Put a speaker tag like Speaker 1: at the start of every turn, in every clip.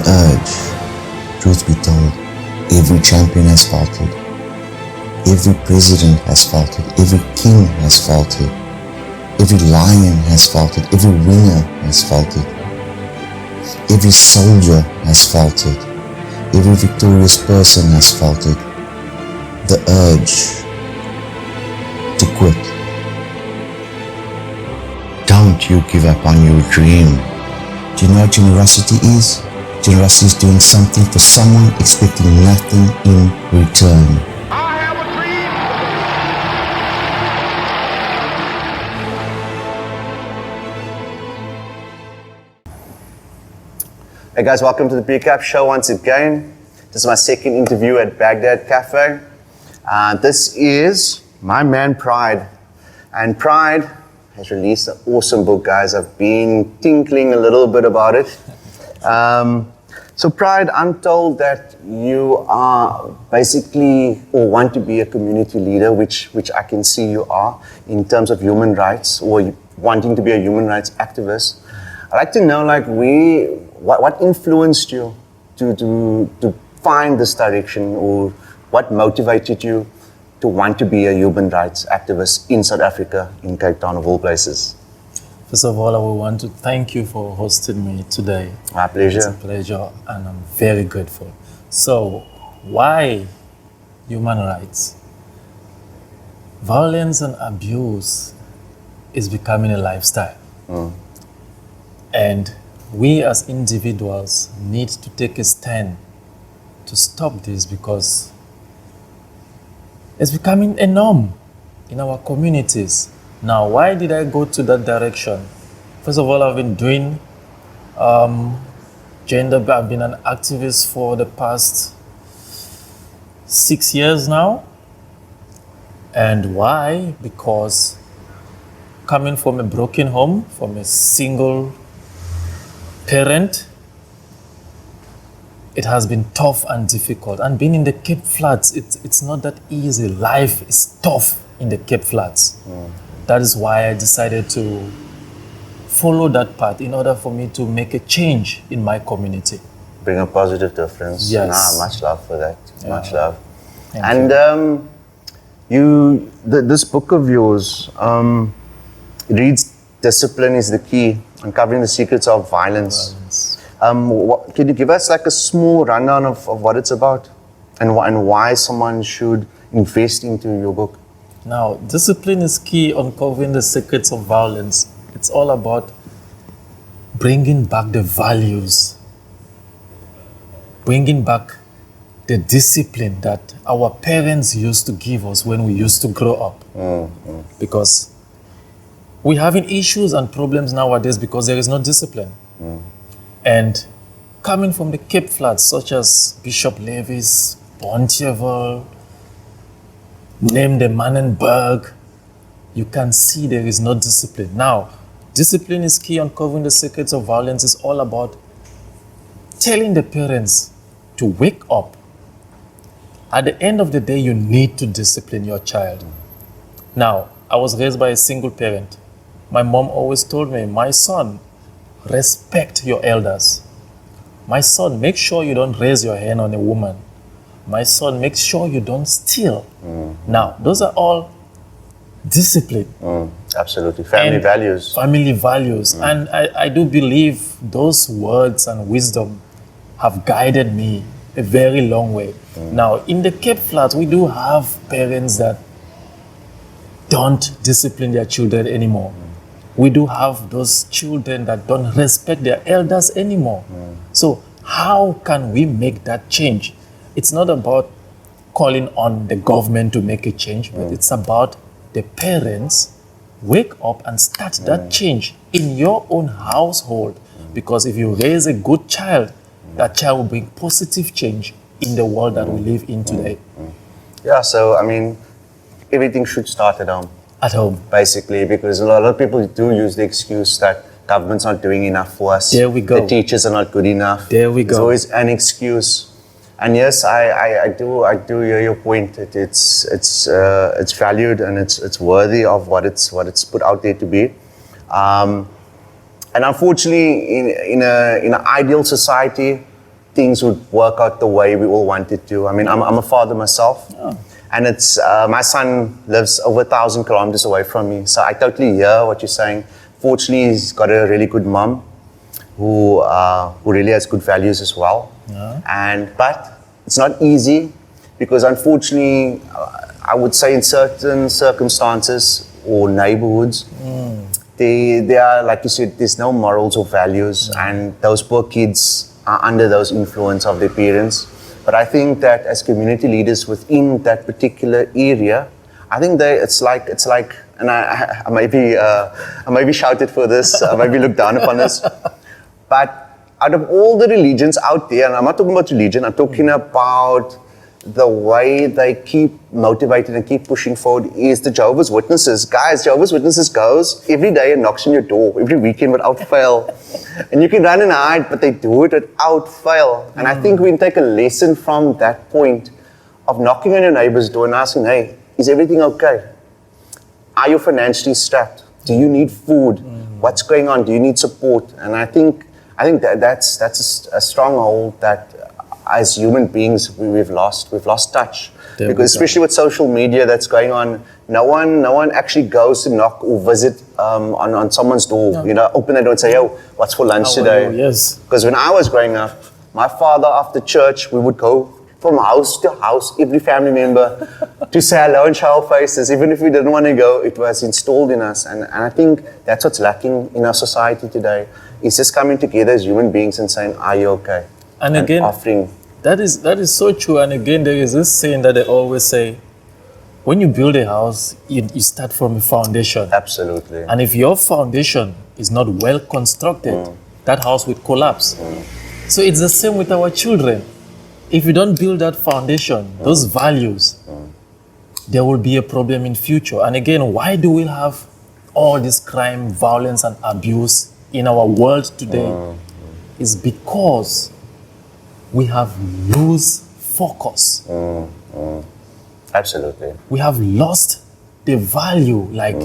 Speaker 1: urge. Truth be told, every champion has faltered. Every president has faltered. Every king has faltered. Every lion has faltered. Every winner has faltered. Every soldier has faltered. Every victorious person has faltered. The urge to quit. Don't you give up on your dream. Do you know what generosity is? Generosity is doing something for someone expecting nothing in return.
Speaker 2: I have a dream. Hey guys, welcome to the BCAP show once again. This is my second interview at Baghdad Cafe. This is my man Pride. And Pride has released an awesome book, guys. I've been tinkling a little bit about it. So Pride, I'm told that you are basically, or want to be a community leader, which I can see you are, in terms of human rights, or wanting to be a human rights activist. I'd like to know, like, what influenced you to find this direction, or what motivated you to want to be a human rights activist in South Africa, in Cape Town of all places?
Speaker 3: First of all, I would want to thank you for hosting me today.
Speaker 2: My pleasure.
Speaker 3: It's a pleasure, and I'm very grateful. So, why human rights? Violence and abuse is becoming a lifestyle. And we as individuals need to take a stand to stop this, because it's becoming a norm in our communities. Now, why did I go to that direction? First of all, I've been doing gender, I've been an activist for the past 6 years now. And why? Because coming from a broken home, from a single parent, it has been tough and difficult. And being in the Cape Flats, it's not that easy. Life is tough in the Cape Flats. That is why I decided to follow that path in order for me to make a change in my community.
Speaker 2: Bring a positive difference.
Speaker 3: Yes.
Speaker 2: Much love for that.
Speaker 3: Yeah.
Speaker 2: Much love.
Speaker 3: Thank
Speaker 2: you. This book of yours, it reads "Discipline is the Key: Uncovering the Secrets of Violence." Can you give us like a small rundown of what it's about, and why someone should invest into your book?
Speaker 3: Now, discipline is key, uncovering the secrets of violence. It's all about bringing back the values, bringing back the discipline that our parents used to give us when we used to grow up. Because we're having issues and problems nowadays because there is no discipline. And coming from the Cape Flats, such as Bishop Levis, Bonteheuwel, name the Mannenberg, you can see there is no discipline. Now, discipline is key, uncovering the secrets of violence is all about telling the parents to wake up. At the end of the day, you need to discipline your child. Now, I was raised by a single parent. My mom always told me, my son, respect your elders. My son, make sure you don't raise your hand on a woman. My son, make sure you don't steal. Now, those are all discipline.
Speaker 2: Absolutely. Family values.
Speaker 3: Family values. And I do believe those words and wisdom have guided me a very long way. Now, in the Cape Flats, we do have parents that don't discipline their children anymore. We do have those children that don't respect their elders anymore. So how can we make that change? It's not about calling on the government to make a change, but it's about the parents wake up and start that change in your own household. Because if you raise a good child, that child will bring positive change in the world that we live in today.
Speaker 2: Yeah, so I mean, everything should start at home.
Speaker 3: At home.
Speaker 2: Basically, because a lot of people do use the excuse that government's not doing enough for us.
Speaker 3: There we go.
Speaker 2: The teachers are not good enough.
Speaker 3: There we go.
Speaker 2: There's always an excuse. And yes, I do hear your point. It's valued and it's worthy of what it's put out there to be. And unfortunately, in an ideal society, things would work out the way we all wanted to. I mean, I'm a father myself, and it's my son lives over 1,000 kilometers away from me, so I totally hear what you're saying. Fortunately, he's got a really good mom who really has good values as well. But it's not easy because unfortunately, I would say in certain circumstances or neighborhoods, they are, like you said, there's no morals or values, and those poor kids are under those influence of their parents. But I think that as community leaders within that particular area, I think it's like, and I may be shouted for this, I may be looked down upon this, but out of all the religions out there, and I'm not talking about religion, I'm talking about the way they keep motivated and keep pushing forward is the Jehovah's Witnesses. Guys, Jehovah's Witnesses goes every day and knocks on your door, every weekend without fail. And you can run and hide, but they do it without fail. And I think we can take a lesson from that point of knocking on your neighbor's door and asking, hey, is everything okay? Are you financially strapped? Do you need food? What's going on? Do you need support? And I think that's a stronghold that as human beings we've lost touch. Because especially with social media that's going on, no one actually goes to knock or visit on someone's door. You know, open the door and say, yo, what's for lunch today?
Speaker 3: Yes.
Speaker 2: Because when I was growing up, my father after church, we would go from house to house, every family member, to say hello and show our faces. Even if we didn't want to go, it was installed in us. And I think that's what's lacking in our society today, is just coming together as human beings and saying, are you okay?
Speaker 3: And again,
Speaker 2: offering.
Speaker 3: that is so true. And again, there is this saying that they always say, when you build a house, you start from a foundation.
Speaker 2: Absolutely.
Speaker 3: And if your foundation is not well constructed, that house will collapse. So it's the same with our children. If you don't build that foundation, those values, there will be a problem in future. And again, why do we have all this crime, violence, and abuse in our world today? It's because we have lost focus.
Speaker 2: Absolutely.
Speaker 3: We have lost the value. Like,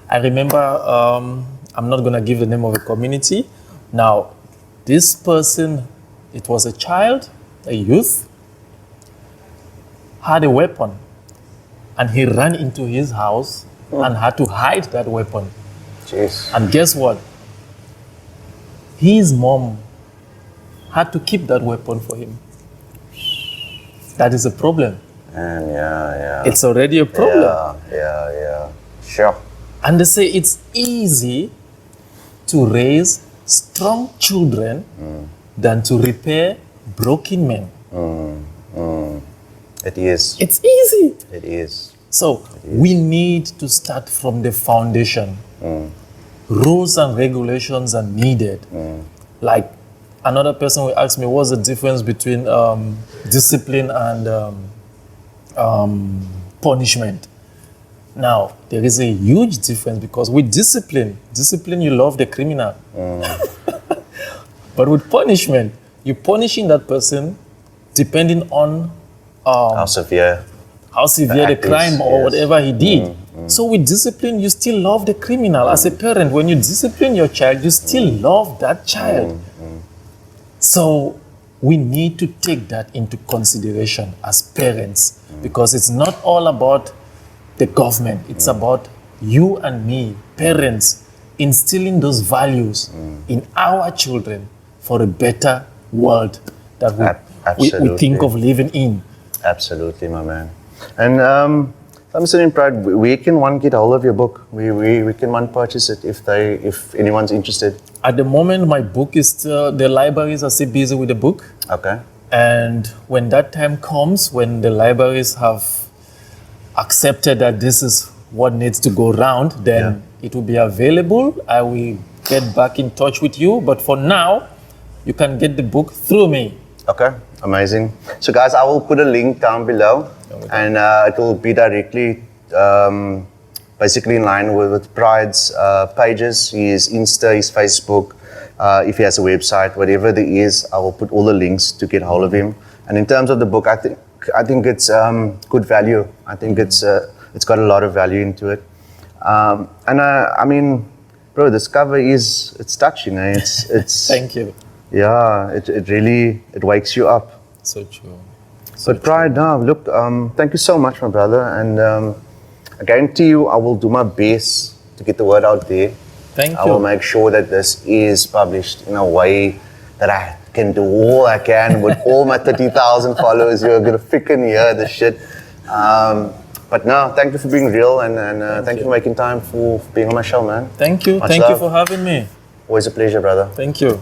Speaker 3: I remember, I'm not going to give the name of a community. Now, this person, it was a child, a youth, had a weapon, and he ran into his house and had to hide that weapon.
Speaker 2: Jeez.
Speaker 3: And guess what? His mom had to keep that weapon for him. That is a problem.
Speaker 2: And yeah.
Speaker 3: It's already a problem.
Speaker 2: Yeah. Sure.
Speaker 3: And they say it's easy to raise strong children than to repair broken men.
Speaker 2: It is.
Speaker 3: It's easy.
Speaker 2: It is.
Speaker 3: So we need to start from the foundation. Rules and regulations are needed. Like, another person will ask me, what's the difference between discipline and punishment? Now, there is a huge difference, because with discipline, you love the criminal. But with punishment, you're punishing that person depending on
Speaker 2: How severe
Speaker 3: the crime or whatever he did. So with discipline, you still love the criminal. As a parent, when you discipline your child, you still love that child. So we need to take that into consideration as parents, because it's not all about the government. It's about you and me, parents, instilling those values in our children for a better world that we think of living in.
Speaker 2: Absolutely, my man. And I'm sitting proud. Where can one get hold of your book? We can one purchase it if anyone's interested.
Speaker 3: At the moment, my book is still, the libraries are still busy with the book.
Speaker 2: Okay.
Speaker 3: And when that time comes, when the libraries have accepted that this is what needs to go round, then it will be available. I will get back in touch with you. But for now, you can get the book through me.
Speaker 2: Okay, amazing. So guys, I will put a link down below, and it will be directly basically in line with Pride's pages, his Insta, his Facebook, if he has a website, whatever there is, I will put all the links to get hold of him. And in terms of the book, I think it's good value. I think it's got a lot of value into it. And I mean, bro, this cover it's touching. It's
Speaker 3: Thank you.
Speaker 2: Yeah, it really, it wakes you up.
Speaker 3: So true.
Speaker 2: But Pride, now look, thank you so much, my brother, and I guarantee you I will do my best to get the word out there.
Speaker 3: Thank
Speaker 2: I will
Speaker 3: you.
Speaker 2: make sure that this is published in a way that I can do all I can with all my 30,000 followers. You're gonna freaking hear this shit. But no, thank you for being real, and thank you for making time for being on my show, man.
Speaker 3: Thank you.
Speaker 2: Much
Speaker 3: Thank you
Speaker 2: love.
Speaker 3: for having me.
Speaker 2: Always a pleasure, brother.
Speaker 3: Thank you.